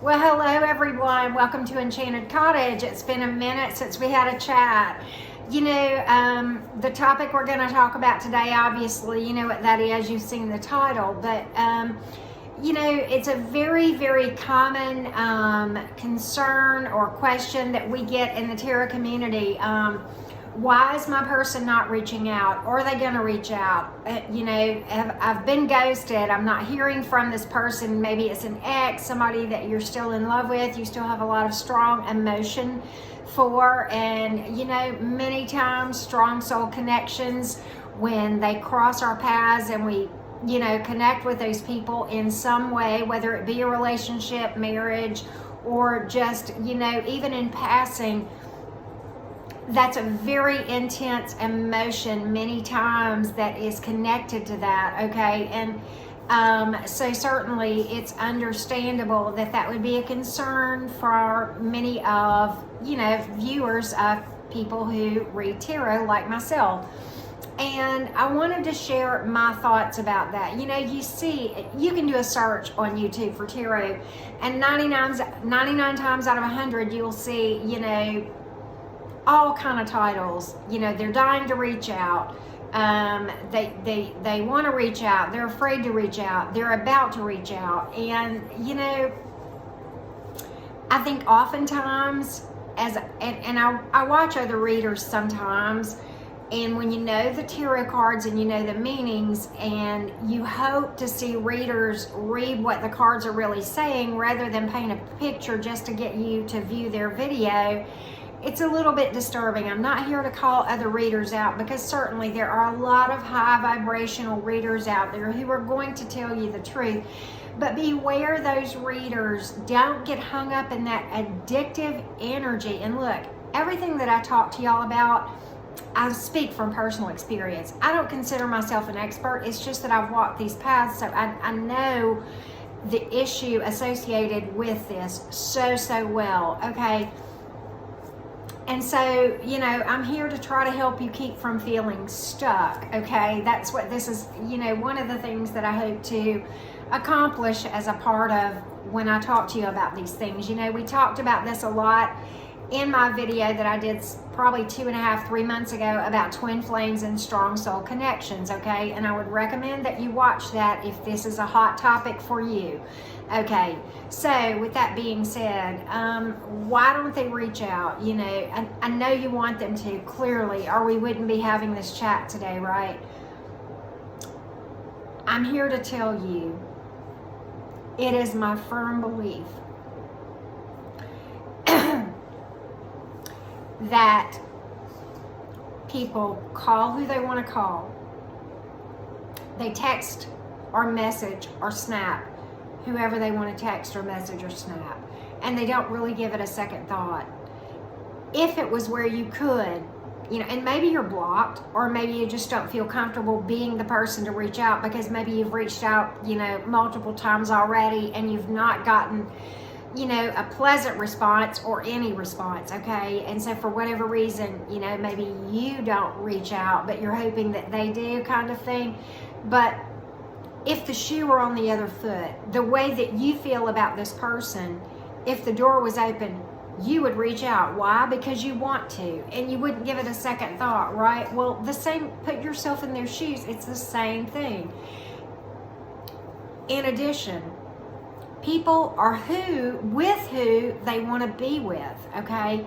Well, hello everyone. Welcome to Enchanted Cottage. It's been a minute since we had a chat. The topic we're going to talk about today, obviously, you know what that is. You've seen the title, but it's a very, very common concern or question that we get in the tarot community. Why is my person not reaching out? Or are they going to reach out? I've been ghosted. I'm not hearing from this person. Maybe it's an ex, somebody that you're still in love with. You still have a lot of strong emotion for. And, many times strong soul connections, when they cross our paths and we, connect with those people in some way, whether it be a relationship, marriage, or just, even in passing, that's a very intense emotion many times that is connected to that, okay? And so certainly it's understandable that would be a concern for many of, viewers of people who read tarot like myself. And I wanted to share my thoughts about that. You can do a search on YouTube for tarot, and 99 times out of 100 you'll see, all kind of titles. They're dying to reach out. They want to reach out. They're afraid to reach out. They're about to reach out. And I think oftentimes, I watch other readers sometimes, and when you know the tarot cards and you know the meanings, and you hope to see readers read what the cards are really saying rather than paint a picture just to get you to view their video, it's a little bit disturbing. I'm not here to call other readers out, because certainly there are a lot of high vibrational readers out there who are going to tell you the truth. But beware those readers. Don't get hung up in that addictive energy. And look, everything that I talk to y'all about, I speak from personal experience. I don't consider myself an expert. It's just that I've walked these paths, so I know the issue associated with this so well, okay? And so, I'm here to try to help you keep from feeling stuck, okay? That's what this is, one of the things that I hope to accomplish as a part of when I talk to you about these things. We talked about this a lot in my video that I did probably 2.5-3 months ago about twin flames and strong soul connections, okay? And I would recommend that you watch that if this is a hot topic for you. Okay, so with that being said, why don't they reach out? I know you want them to, clearly, or we wouldn't be having this chat today, right? I'm here to tell you, it is my firm belief that people call who they want to call. They text or message or snap whoever they want to text or message or snap, and they don't really give it a second thought. If it was where you could, and maybe you're blocked, or maybe you just don't feel comfortable being the person to reach out because maybe you've reached out, multiple times already and you've not gotten, a pleasant response or any response, okay? And so for whatever reason, maybe you don't reach out, but you're hoping that they do, kind of thing. But if the shoe were on the other foot, the way that you feel about this person, if the door was open, you would reach out. Why? Because you want to, and you wouldn't give it a second thought, right? Well, the same, put yourself in their shoes. It's the same thing. In addition, people are with who they want to be with, okay?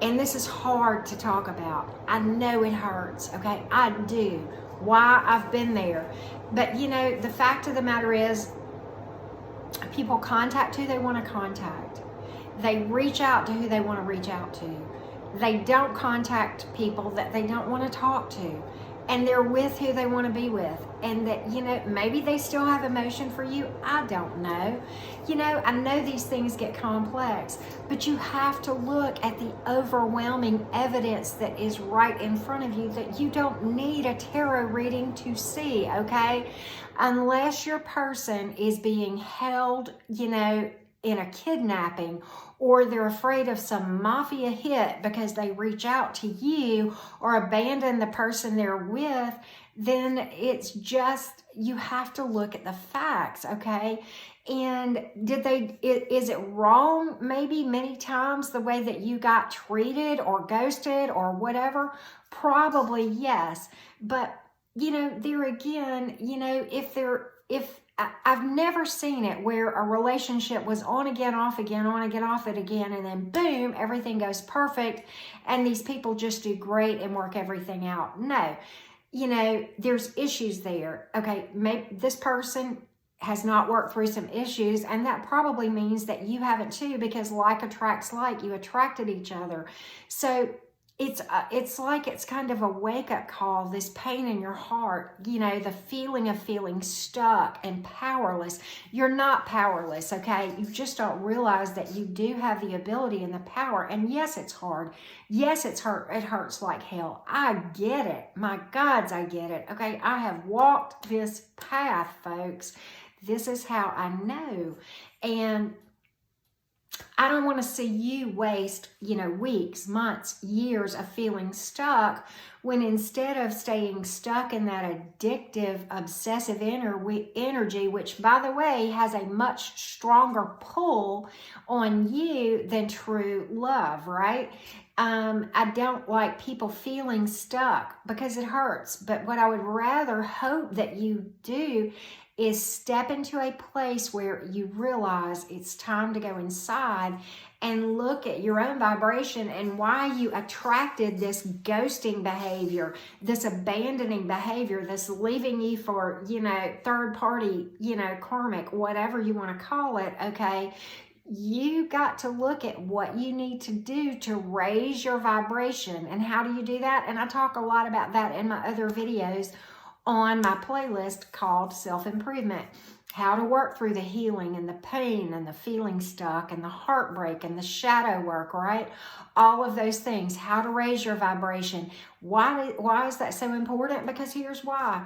And this is hard to talk about. I know it hurts, okay? I do. Why? I've been there. But the fact of the matter is, people contact who they want to contact. They reach out to who they want to reach out to. They don't contact people that they don't want to talk to. And they're with who they want to be with. And that, maybe they still have emotion for you. I don't know. I know these things get complex, but you have to look at the overwhelming evidence that is right in front of you, that you don't need a tarot reading to see, okay? Unless your person is being held, in a kidnapping, or they're afraid of some mafia hit because they reach out to you or abandon the person they're with, then it's just, you have to look at the facts, okay? And is it wrong maybe many times the way that you got treated or ghosted or whatever? Probably yes. But, there again, if I've never seen it where a relationship was on again, off again, on again, off it again, and then boom, everything goes perfect, and these people just do great and work everything out. No, there's issues there. Okay, maybe this person has not worked through some issues, and that probably means that you haven't too, because like attracts like. You attracted each other. So it's like it's kind of a wake-up call, this pain in your heart, the feeling of feeling stuck and powerless. You're not powerless, okay? You just don't realize that you do have the ability and the power. And yes, it's hard. Yes, it's hurt. It hurts like hell. I get it. My gods, I get it. Okay, I have walked this path, folks. This is how I know. And I don't want to see you waste, weeks, months, years of feeling stuck, when instead of staying stuck in that addictive, obsessive energy, which, by the way, has a much stronger pull on you than true love, right? I don't like people feeling stuck because it hurts. But what I would rather hope that you do is step into a place where you realize it's time to go inside and look at your own vibration and why you attracted this ghosting behavior, this abandoning behavior, this leaving you for, third party, karmic, whatever you want to call it, okay? You got to look at what you need to do to raise your vibration. And how do you do that? And I talk a lot about that in my other videos on my playlist called Self-Improvement. How to work through the healing and the pain and the feeling stuck and the heartbreak and the shadow work, right? All of those things. How to raise your vibration. Why is that so important? Because here's why.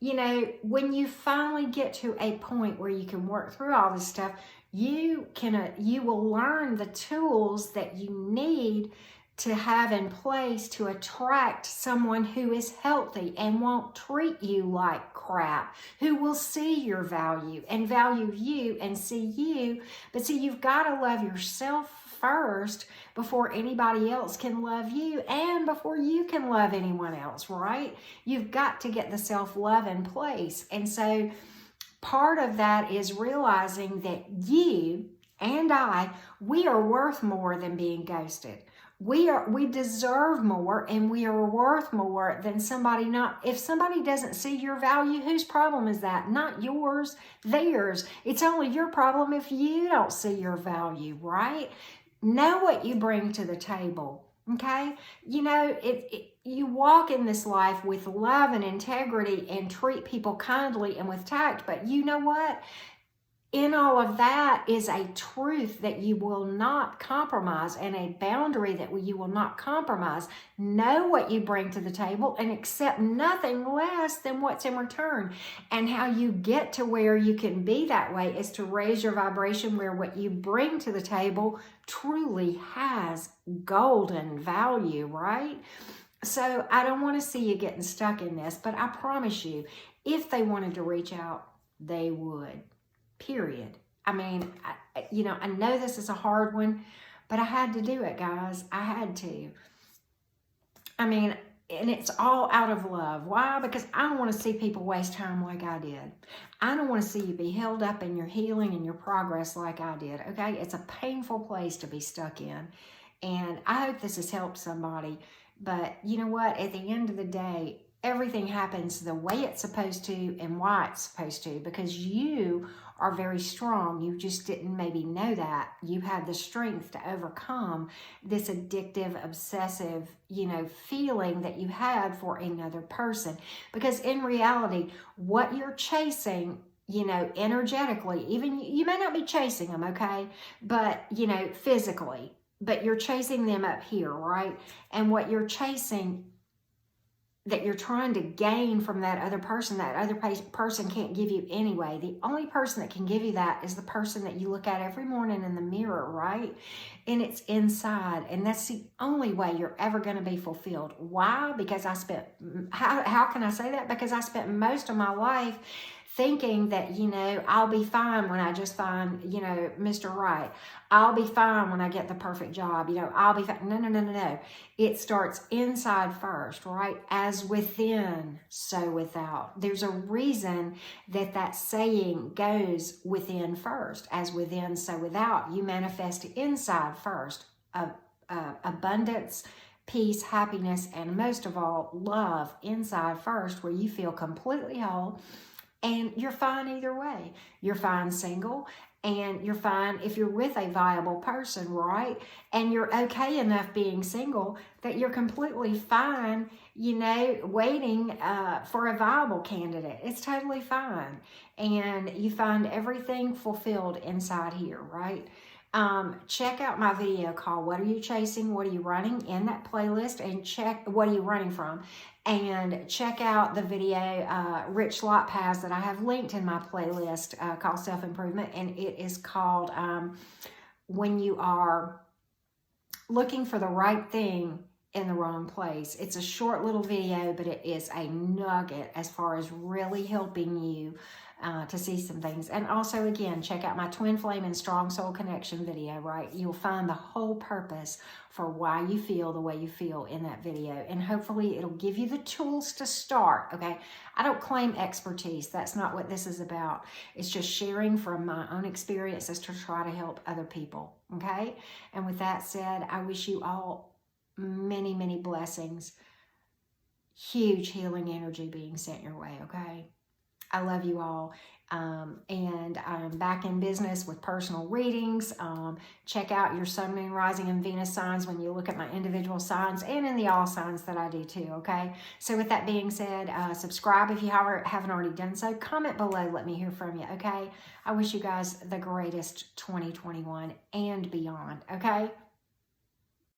When you finally get to a point where you can work through all this stuff, you will learn the tools that you need to have in place to attract someone who is healthy and won't treat you like crap, who will see your value and value you and see you. But see, you've got to love yourself first before anybody else can love you and before you can love anyone else, right? You've got to get the self-love in place. And so part of that is realizing that you and we are worth more than being ghosted. We deserve more, and we are worth more than somebody not. If somebody doesn't see your value, whose problem is that? Not yours, theirs. It's only your problem if you don't see your value, right? Know what you bring to the table, okay? You walk in this life with love and integrity and treat people kindly and with tact, but you know what? In all of that is a truth that you will not compromise and a boundary that you will not compromise. Know what you bring to the table and accept nothing less than what's in return. And how you get to where you can be that way is to raise your vibration where what you bring to the table truly has golden value, right? So I don't want to see you getting stuck in this, but I promise you, if they wanted to reach out, they would. Period. I mean, I know this is a hard one, but I had to do it, guys. I had to. I mean, and it's all out of love. Why? Because I don't want to see people waste time like I did. I don't want to see you be held up in your healing and your progress like I did, okay? It's a painful place to be stuck in. And I hope this has helped somebody. But you know what? At the end of the day, everything happens the way it's supposed to and why it's supposed to, because you are very strong. You just didn't maybe know that. You had the strength to overcome this addictive, obsessive, feeling that you had for another person. Because in reality, what you're chasing, energetically, even you may not be chasing them, okay? But, physically, but you're chasing them up here, right? And what you're chasing that you're trying to gain from that other person, that other person can't give you anyway. The only person that can give you that is the person that you look at every morning in the mirror, right? And it's inside. And that's the only way you're ever going to be fulfilled. Why? Because how can I say that? Because I spent most of my life thinking that, I'll be fine when I just find, Mr. Right. I'll be fine when I get the perfect job. I'll be fine. No. It starts inside first, right? As within, so without. There's a reason that saying goes within first. As within, so without. You manifest inside first. Abundance, peace, happiness, and most of all, love inside first, where you feel completely whole. And you're fine either way. You're fine single, and you're fine if you're with a viable person, right? And you're okay enough being single that you're completely fine, waiting for a viable candidate. It's totally fine. And you find everything fulfilled inside here, right? Check out my video called What Are You Chasing? What Are You Running? In that playlist, and check what are you running from. And check out the video, Rich Lot Paths, that I have linked in my playlist called Self-Improvement. And it is called When You Are Looking for the Right Thing in the Wrong Place. It's a short little video, but it is a nugget as far as really helping you to see some things. And also, again, check out my Twin Flame and Strong Soul Connection video, right? You'll find the whole purpose for why you feel the way you feel in that video. And hopefully it'll give you the tools to start, okay? I don't claim expertise. That's not what this is about. It's just sharing from my own experiences to try to help other people, okay? And with that said, I wish you all many, many blessings. Huge healing energy being sent your way, okay? I love you all. And I'm back in business with personal readings. Check out your sun, moon, rising, and Venus signs when you look at my individual signs, and in the all signs that I do too, okay? So with that being said, subscribe if you haven't already done so. Comment below. Let me hear from you, okay? I wish you guys the greatest 2021 and beyond, okay?